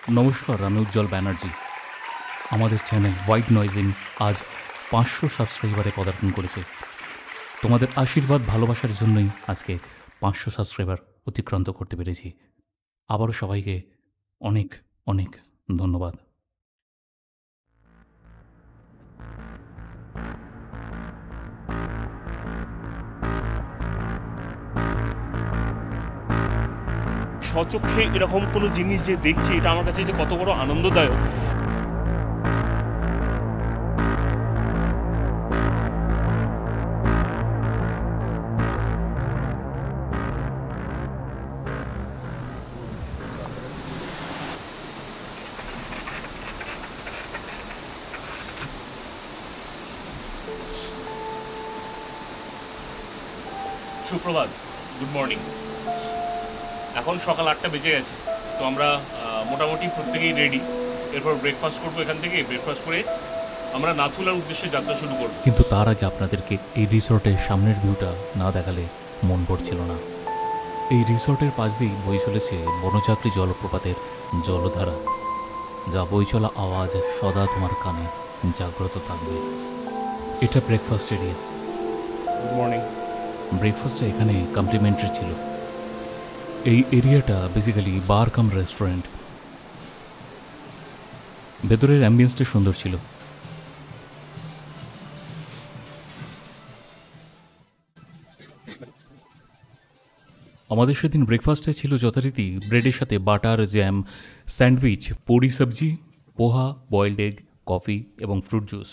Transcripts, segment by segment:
নমস্কার, আমি উজ্জ্বল ব্যানার্জি। আমাদের চ্যানেল হোয়াইট নয়েজিং আজ 500 সাবস্ক্রাইবারে পদার্পণ করেছে। তোমাদের আশীর্বাদ ভালোবাসার জন্যই আজকে 500 সাবস্ক্রাইবার অতিক্রান্ত করতে পেরেছি। আবারও সবাইকে অনেক অনেক ধন্যবাদ। স্বচক্ষে এরকম কোনো জিনিস যে দেখছি, এটা আমার কাছে যে কত বড় আনন্দদায়ক। সুপ্রভাত, গুড মর্নিং। এখন সকাল 8টা বেজে গেছে। তো আমরা মোটামুটি প্রত্যেকেই রেডি। এরপর ব্রেকফাস্ট করবো। এখান থেকে ব্রেকফাস্ট করে আমরা নাথুলার উদ্দেশ্যে যাত্রা শুরু করব। কিন্তু তার আগে আপনাদেরকে এই রিসর্টের সামনের ভিউটা না দেখালে মন ভরছিল না। এই রিসর্টের পাশ দিয়েই বয়ে চলেছে বনচাকরি জলপ্রপাতের জলধারা, যা বই চলা আওয়াজ সদা তোমার কানে জাগ্রত থাকবে। এটা ব্রেকফাস্ট এরিয়া। Good morning. ব্রেকফাস্টটা এখানে কমপ্লিমেন্টারি ছিল। এই এরিয়াটা বেসিক্যালি বার কাম রেস্টুরেন্ট। ভেতরের অ্যাম্বিয়েন্সটা সুন্দর ছিল। আমাদের সেদিন ব্রেকফাস্টে ছিল যথারীতি ব্রেডের সাথে বাটার, জ্যাম, স্যান্ডউইচ, পুরি সবজি, পোহা, বয়েলড এগ, কফি এবং ফ্রুট জুস।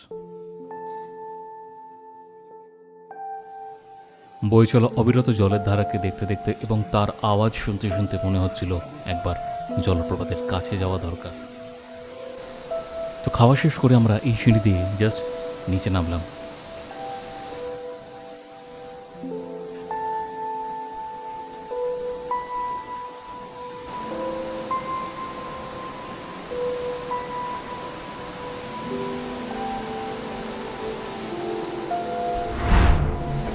বয়ে চলা অবিরত জলের ধারাকে দেখতে দেখতে এবং তার আওয়াজ শুনতে শুনতে মনে হচ্ছিল একবার জলপ্রপাতের কাছে যাওয়া দরকার। তো খাওয়া শেষ করে আমরা এই সিঁড়ি দিয়ে জাস্ট নিচে নামলাম।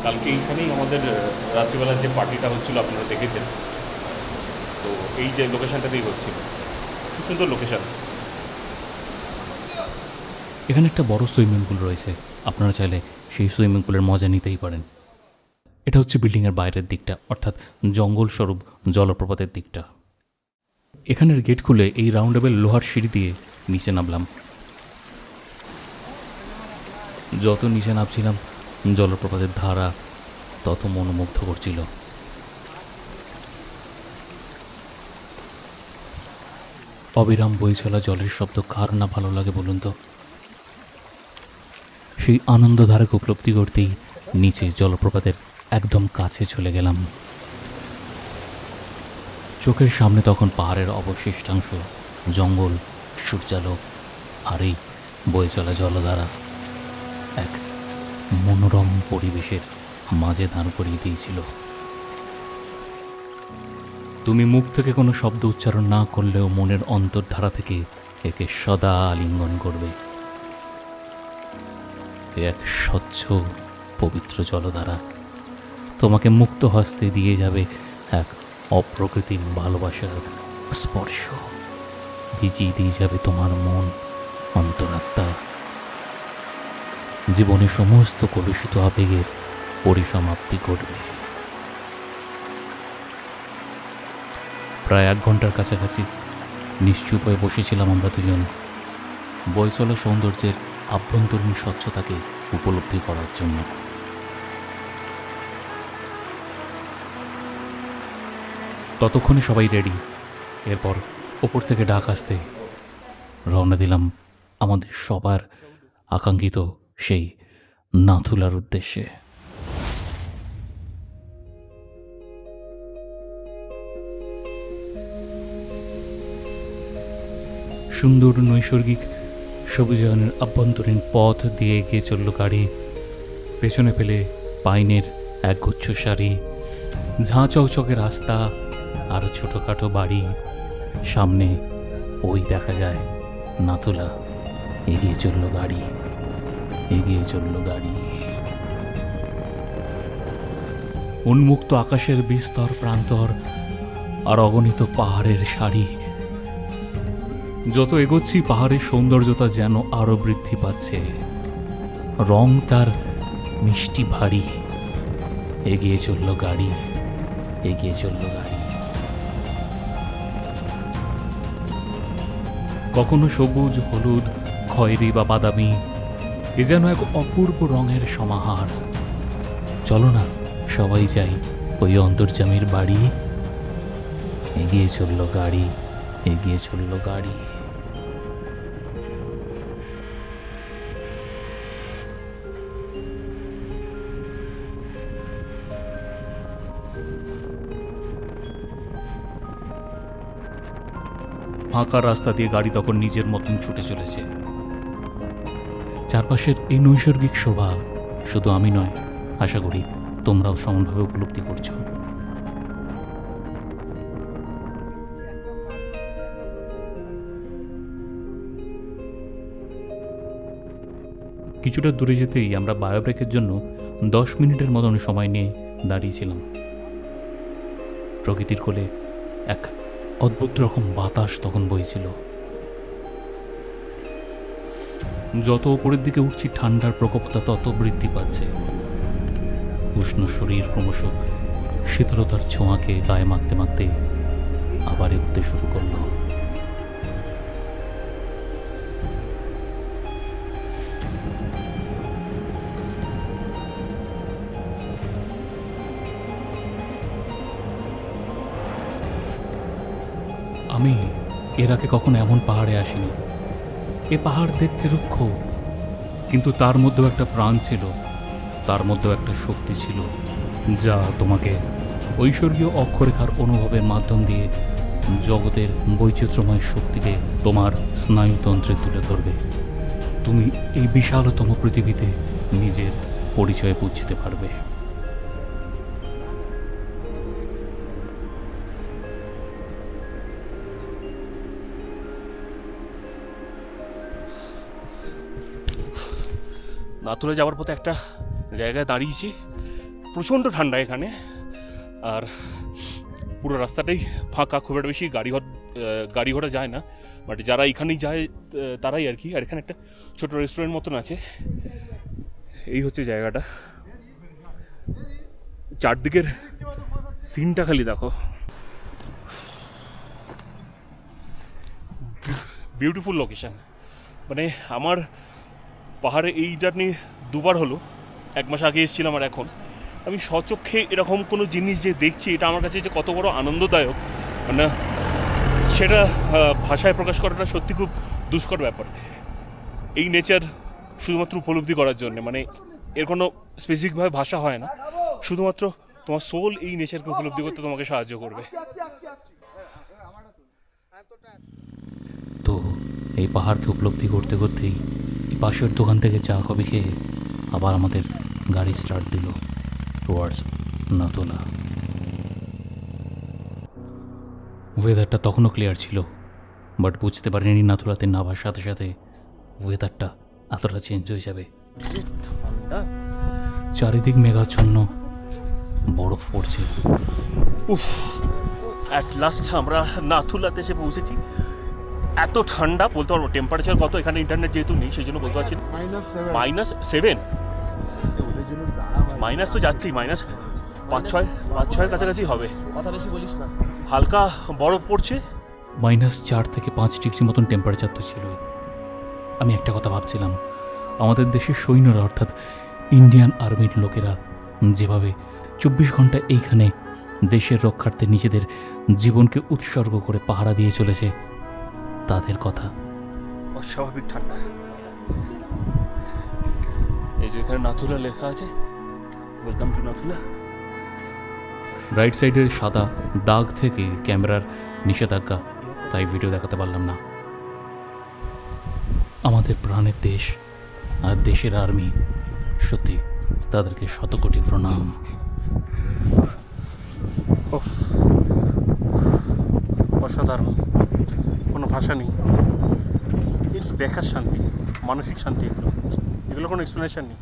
কালকে এইখানেই আমাদের রাত্রিবেলার যে পার্টিটা হচ্ছিল আপনারা দেখেছেন। তো এই যে লোকেশানটাতেই হচ্ছিল, খুব সুন্দর লোকেশান। এখানে একটা বড় সুইমিং পুল রয়েছে। আপনারা চাইলে সেই সুইমিং পুলের মজা নিতেই পারেন। এটা হচ্ছে বিল্ডিংয়ের বাইরের দিকটা, অর্থাৎ জঙ্গল স্বরূপ জলপ্রপাতের দিকটা। এখানের গেট খুলে এই রাউন্ডেবল লোহার সিঁড়ি দিয়ে নিচে নামলাম। যত নিচে নামছিলাম জলপ্রপাতের ধারা তত মনোমুগ্ধ করছিল। অবিরাম বয়ে চলা জলের শব্দ কার না ভালো লাগে বলুন তো। সেই আনন্দধারাকে উপলব্ধি করতেই নিচে জলপ্রপাতের একদম কাছে চলে গেলাম। চোখের সামনে তখন পাহাড়ের অবশিষ্টাংশ, জঙ্গল, সূর্যালোক আর এই বয়ে চলা জলধারা এক মনোরম পরিবেশের মাঝে দাঁড় করিয়ে দিয়েছিল। তুমি মুখ থেকে কোনো শব্দ উচ্চারণ না করলেও মনের অন্তর্ধারা থেকে একে সদা আলিঙ্গন করবে। এক স্বচ্ছ পবিত্র জলধারা তোমাকে মুক্ত হস্তে দিয়ে যাবে এক অপ্রকৃতিম ভালোবাসার স্পর্শ। ভিজিয়ে দিয়ে যাবে তোমার মন, অন্তরাত্মা। জীবনের সমস্ত কলুষিত আবেগের পরিসমাপ্তি ঘটবে। প্রায় 1 ঘন্টার কাছাকাছি নিশ্চুপ হয়ে বসেছিলাম আমরা দুজন, বয়ে চলা সৌন্দর্যের আভ্যন্তরীণ স্বচ্ছতাকে উপলব্ধি করার জন্য। ততক্ষণে সবাই রেডি। এরপর ওপর থেকে ডাক আসতে রওনা দিলাম আমাদের সবার আকাঙ্ক্ষিত সেই নাথুলার উদ্দেশ্যে। সুন্দর নৈসর্গিক সবুজায়নের আভ্যন্তরীণ পথ দিয়ে এগিয়ে চলল গাড়ি। পেছনে পেলে পাইনের একগুচ্ছ সারি, ঝাঁ চকচকে রাস্তা আর ছোটোখাটো বাড়ি। সামনে ওই দেখা যায় নাথুলা। এগিয়ে চলল গাড়ি, এগিয়ে চলল গাড়ি। উন্মুক্ত আকাশের বিস্তর প্রান্তর আর অগণিত পাহাড়ের সারি। যত এগোচ্ছি পাহাড়ের সৌন্দর্যতা যেন আরো বৃদ্ধি পাচ্ছে, রং তার মিষ্টি ভারী। এগিয়ে চলল গাড়ি, এগিয়ে চলল গাড়ি। কখনো সবুজ, হলুদ, খয়েরি বা বাদামি, এ যেন এক অপূর্ব রঙের সমাহার। চলো না সবাই যাই ওই অন্তর্যামীর বাড়ি। এগিয়ে চলল গাড়ি, এগিয়ে চলল গাড়ি। ফাঁকা রাস্তা দিয়ে গাড়ি তখন নিজের মতন ছুটে চলেছে। চারপাশের এই নৈসর্গিক শোভা শুধু আমি নয়, আশা করি তোমরাও সমানভাবে উপলব্ধি করছো। কিছুটা দূরে যেতেই আমরা বায়োব্রেকের জন্য 10 মিনিটের মতন সময় নিয়ে দাঁড়িয়েছিলাম। প্রকৃতির কোলে এক অদ্ভুত রকম বাতাস তখন বইছিল। যত উপরের দিকে উঠছি ঠান্ডার প্রকোপটা তত বৃদ্ধি পাচ্ছে। উষ্ণ শরীর ক্রমশ শীতলতার ছোঁয়াকে গায়ে মাখতে মাখতে আবার এগোতে শুরু করলো। আমি এর আগে কখনো এমন পাহাড়ে আসিনি। এ পাহাড় দেখতে রুক্ষ, কিন্তু তার মধ্যেও একটা প্রাণ ছিল, তার মধ্যেও একটা শক্তি ছিল, যা তোমাকে ঐশ্বর্যীয় অক্ষরেখার অনুভবের মাধ্যম দিয়ে জগতের বৈচিত্র্যময় শক্তিকে তোমার স্নায়ুতন্ত্রে তুলে ধরবে। তুমি এই বিশালতম পৃথিবীতে নিজের পরিচয় পৌঁছতে পারবে। নাথুলা যাওয়ার পথে একটা জায়গায় দাঁড়িয়েছি, প্রচণ্ড ঠান্ডা এখানে, আর পুরো রাস্তাটাই ফাঁকা, খুব একটা বেশি গাড়ি ঘোড়া যায় না, বাট যারা এখানেই যায় তারাই আর কি। আর এখানে একটা ছোট রেস্টুরেন্ট মতন আছে। এই হচ্ছে জায়গাটা, চারদিকের সিনটা খালি দেখো, বিউটিফুল লোকেশন। মানে আমার পাহাড়ে এই জার্নি দুবার হলো, 1 মাস আগে এসেছিলাম আর এখন। আমি স্বচক্ষে এরকম কোনো জিনিস যে দেখছি, এটা আমার কাছে যে কত বড় আনন্দদায়ক, মানে সেটা ভাষায় প্রকাশ করাটা সত্যি খুব দুষ্কর ব্যাপার। এই নেচার শুধুমাত্র উপলব্ধি করার জন্য, মানে এর কোনো স্পেসিফিকভাবে ভাষা হয় না, শুধুমাত্র তোমার সোল এই নেচারকে উপলব্ধি করতে তোমাকে সাহায্য করবে। তো এই পাহাড়কে উপলব্ধি করতে করতেই এই পাশের দোকান থেকে চা কফি খেয়ে আবার আমাদের গাড়ি স্টার্ট দিল টুয়ার্ডস নাথুলা। ওয়েদারটা তখনও ক্লিয়ার ছিল, বাট বুঝতে পারিনি নাথুলাতে নামার সাথে সাথে ওয়েদারটা এতটা চেঞ্জ হয়ে যাবে। চারিদিক মেঘাচ্ছন্ন, বরফ পড়ছে। উফ, অ্যাট লাস্ট আমরা নাথুলাতে এসে পৌঁছেছি। এত ঠান্ডা, বলতে পারবো টেম্পারেচার কত, এখানে ইন্টারনেট যেহেতু নেই সেই জন্য বলতে পারছি। -7, মাইনাস তো যাচ্ছেই, -5-6 কাছাকাছি হবে। কথা বেশি বলিস না। হালকা বরফ পড়ছে। -4 থেকে 5 ডিগ্রি মতন টেম্পারেচার তো ছিলই। আমি একটা কথা ভাবছিলাম, আমাদের দেশের সৈন্যরা অর্থাৎ ইন্ডিয়ান আর্মির লোকেরা যেভাবে 24 ঘন্টা এইখানে দেশের রক্ষার্থে নিজেদের জীবনকে উৎসর্গ করে পাহারা দিয়ে চলেছে, তাদের কথা। অস্বাভাবিক ঠান্ডা। এই যে এখানে নাথুলা লেখা আছে, ওয়েলকাম টু নাথুলা। রাইট সাইডের সাদা দাগ থেকে ক্যামেরার নিষেধাজ্ঞা, তাই ভিডিও দেখাতে পারলাম না। আমাদের প্রাণের দেশ আর দেশের আর্মি, সত্যি তাদেরকে শতকোটি প্রণাম। অসাধারণ, কোনো ভাষা নেই। এর দেখার শান্তি, মানসিক শান্তি, এগুলো কোনো এক্সপ্লেনেশন নেই।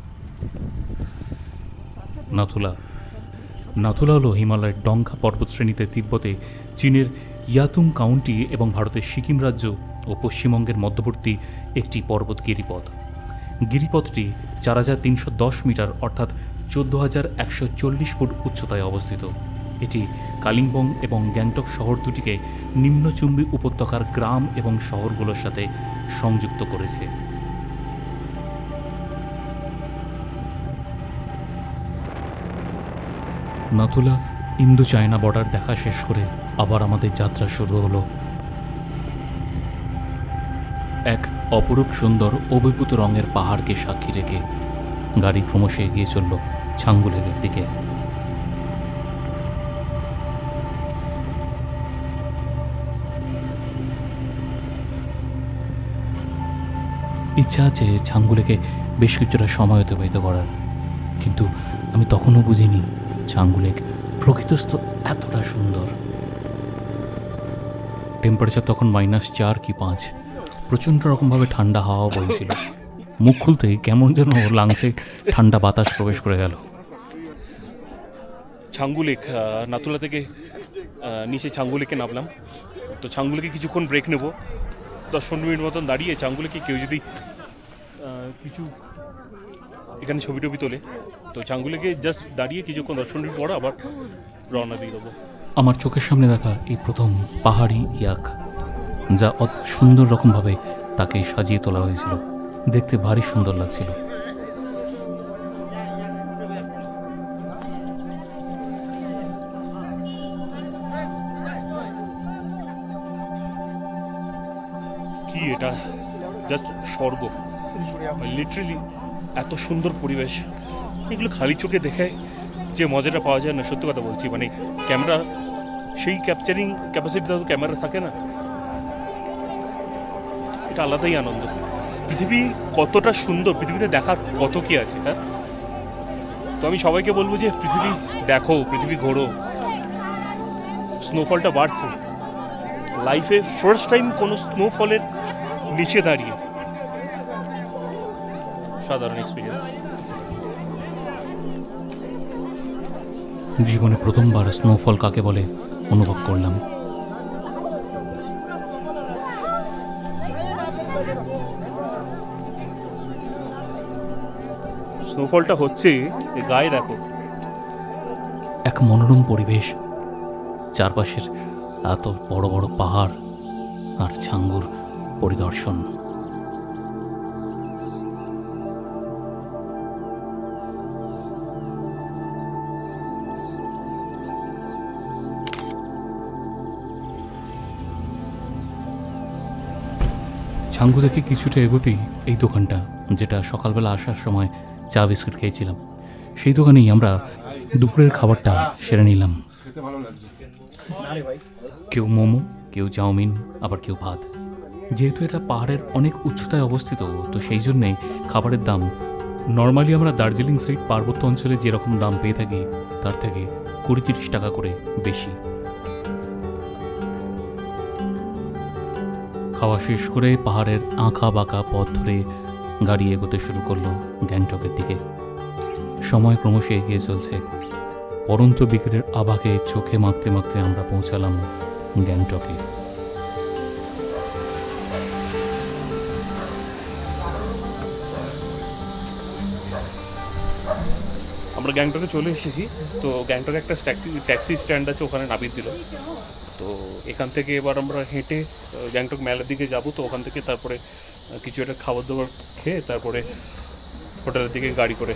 নাথুলা হলো হিমালয়ের ডংকা পর্বতশ্রেণীতে তিব্বতে, চীনের ইয়াতুং কাউন্টি এবং ভারতের সিকিম রাজ্য ও পশ্চিমবঙ্গের মধ্যবর্তী একটি পর্বত গিরিপথ। গিরিপথটি ৪,৩১০ মিটার অর্থাৎ ১৪,১৪০ ফুট উচ্চতায় অবস্থিত। এটি কালিম্পং এবং গ্যাংটক শহর দুটিকে নিম্নচুম্বী উপত্যকার গ্রাম এবং শহরগুলোর সাথে সংযুক্ত করেছে। নাথুলা ইন্দো চায়না বর্ডার দেখা শেষ করে আবার আমাদের যাত্রা শুরু হলো। এক অপরূপ সুন্দর অভিভূত রঙের পাহাড়কে সাক্ষী রেখে গাড়ি ক্রমশ এগিয়ে চলল ছাঙ্গু লেকের দিকে। ইচ্ছা আছে ছাঙ্গু লেকে বেশ কিছুটা সময় অতিবাহিত করার, কিন্তু আমি তখনও বুঝিনি ছাঙ্গু লেক প্রকৃতস্থ এতটা সুন্দর। টেম্পারেচার তখন -4 কি 5। প্রচণ্ড রকমভাবে ঠান্ডা হাওয়া বইছিল। মুখ খুলতেই কেমন যেন লাংসে ঠান্ডা বাতাস প্রবেশ করে গেল। ছাঙ্গু লেক, নাথুলা থেকে নিচে ছাঙ্গু লেকে নামলাম। তো ছাঙ্গু লেকে কিছুক্ষণ ব্রেক নেব, 10-15 মিনিট মতন দাঁড়িয়ে ছাঙ্গু লেকে কেউ যদি কিছু এখানে ছবি টবি তোলে, তো ছাঙ্গু লেকে জাস্ট দাঁড়িয়ে কিছুক্ষণ 10-15 মিনিট পর আবার রওনা দিয়ে দেবো। আমার চোখের সামনে দেখা এই প্রথম পাহাড়ি ইয়াক, যা অদ্ভুত সুন্দর রকমভাবে তাকে সাজিয়ে তোলা হয়েছিল। দেখতে ভারী সুন্দর লাগছিল। কি এটা জাস্ট স্বর্গ, লিটারেলি এত সুন্দর পরিবেশ। এগুলো খালি চোখে দেখে যে মজাটা পাওয়া যায় না, সত্যি কথা বলছি, মানে ক্যামেরা সেই ক্যাপচারিং ক্যাপাসিটিটা তো ক্যামেরা থাকে না, এটা আলাদাই আনন্দ। পৃথিবী কতটা সুন্দর, পৃথিবীতে দেখার কত কি আছে। হ্যাঁ, তো আমি সবাইকে বলবো যে পৃথিবী দেখো, পৃথিবী ঘোরো। স্নোফলটা বাড়ছে, লাইফে ফার্স্ট টাইম কোনো স্নোফলের নিচে দাঁড়িয়ে, সাধারণ এক্সপিরিয়েন্স। জীবনে প্রথমবার স্নোফল কাকে বলে অনুভব করলাম। স্নোফলটা হচ্ছে গায়ে দেখো, এক মনোরম পরিবেশ, চারপাশের এত বড় বড় পাহাড় আর ছাঙ্গুর পরিদর্শন। ছাঙ্গু থেকে কিছুটা এগোতেই এই দোকানটা, যেটা সকালবেলা আসার সময় চা বিস্কুট খেয়েছিলাম, সেই দোকানেই আমরা দুপুরের খাবারটা সেরে নিলাম। কেউ মোমো, কেউ চাউমিন, আবার কেউ ভাত। যেহেতু এটা পাহাড়ের অনেক উচ্চতায় অবস্থিত, তো সেই জন্যে খাবারের দাম নর্মালি আমরা দার্জিলিং সাইড পার্বত্য অঞ্চলে যেরকম দাম পেয়ে থাকি তার থেকে 20-30 টাকা করে বেশি। খাওয়া শেষ করে পাহাড়ের আঁকা বাঁকা পথ ধরে গাড়ি এগোতে শুরু করলো গ্যাংটকের দিকে। সময় ক্রমশ এগিয়ে চলছে। পরন্ত বিকেলের আভাকে চোখে মাখতে মাখতে আমরা পৌঁছালাম গ্যাংটকে। আমরা গ্যাংটকে চলে এসেছি। তো গ্যাংটকে একটা ট্যাক্সি স্ট্যান্ড আছে, ওখানে নামিয়ে দিল। তো এখান থেকে এবার আমরা হেঁটে গ্যাংটক মেলার দিকে যাব। তো ওখান থেকে তারপরে কিছু একটা খাবার দাবার খেয়ে তারপরে হোটেলের দিকে গাড়ি করে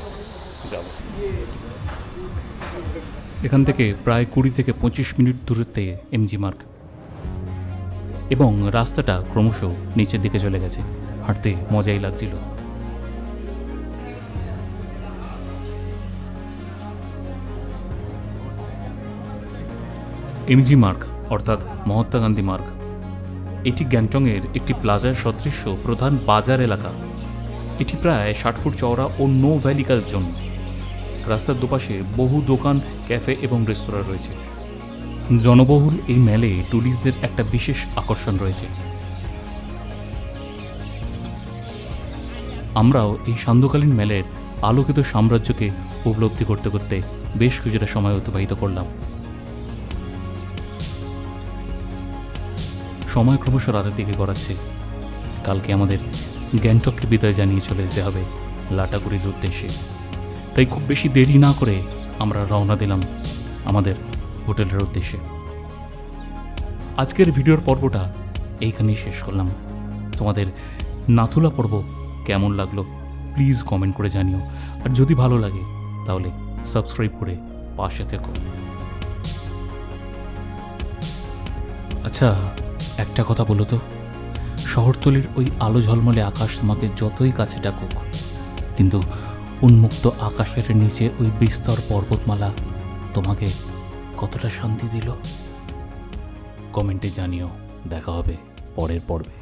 যাব। এখান থেকে প্রায় 20 থেকে 25 মিনিট দূরত্বে এমজি মার্গ, এবং রাস্তাটা ক্রমশ নিচের দিকে চলে গেছে। হাঁটতে মজাই লাগছিল। এমজি মার্গ অর্থাৎ মহাত্মা গান্ধী মার্গ, এটি গ্যাংটংয়ের একটি প্লাজার সদৃশ্য প্রধান বাজার এলাকা। এটি প্রায় 60 ফুট চওড়া ও নো ভ্যালিক্যাল জোন। রাস্তার দুপাশে বহু দোকান, ক্যাফে এবং রেস্তোরাঁ রয়েছে। জনবহুল এই মেলে ট্যুরিস্টদের একটা বিশেষ আকর্ষণ রয়েছে। আমরাও এই সান্ধ্যকালীন মেলের আলোকিত সাম্রাজ্যকে উপলব্ধি করতে করতে বেশ কিছুটা সময় অতিবাহিত করলাম। সময় ক্রমশ রাতের দিকে গড়াচ্ছে। কালকে আমাদের গ্যাংটককে বিদায় জানিয়ে চলে যেতে হবে লাটাগুড়ির উদ্দেশ্যে। তাই খুব বেশি দেরি না করে আমরা রওনা দিলাম আমাদের হোটেলের উদ্দেশ্যে। আজকের ভিডিওর পর্বটা এইখানেই শেষ করলাম। তোমাদের নাথুলা পর্ব কেমন লাগলো প্লিজ কমেন্ট করে জানিও। আর যদি ভালো লাগে তাহলে সাবস্ক্রাইব করে পাশে থেকো। আচ্ছা, একটা কথা বলো তো, শহরতলির ওই আলো ঝলমলে আকাশ তোমাকে যতই কাছে ডাকুক, কিন্তু উন্মুক্ত আকাশের নিচে ওই বিস্তর পর্বতমালা তোমাকে কতটা শান্তি দিল? কমেন্টে জানিও। দেখা হবে পরের পর্বে।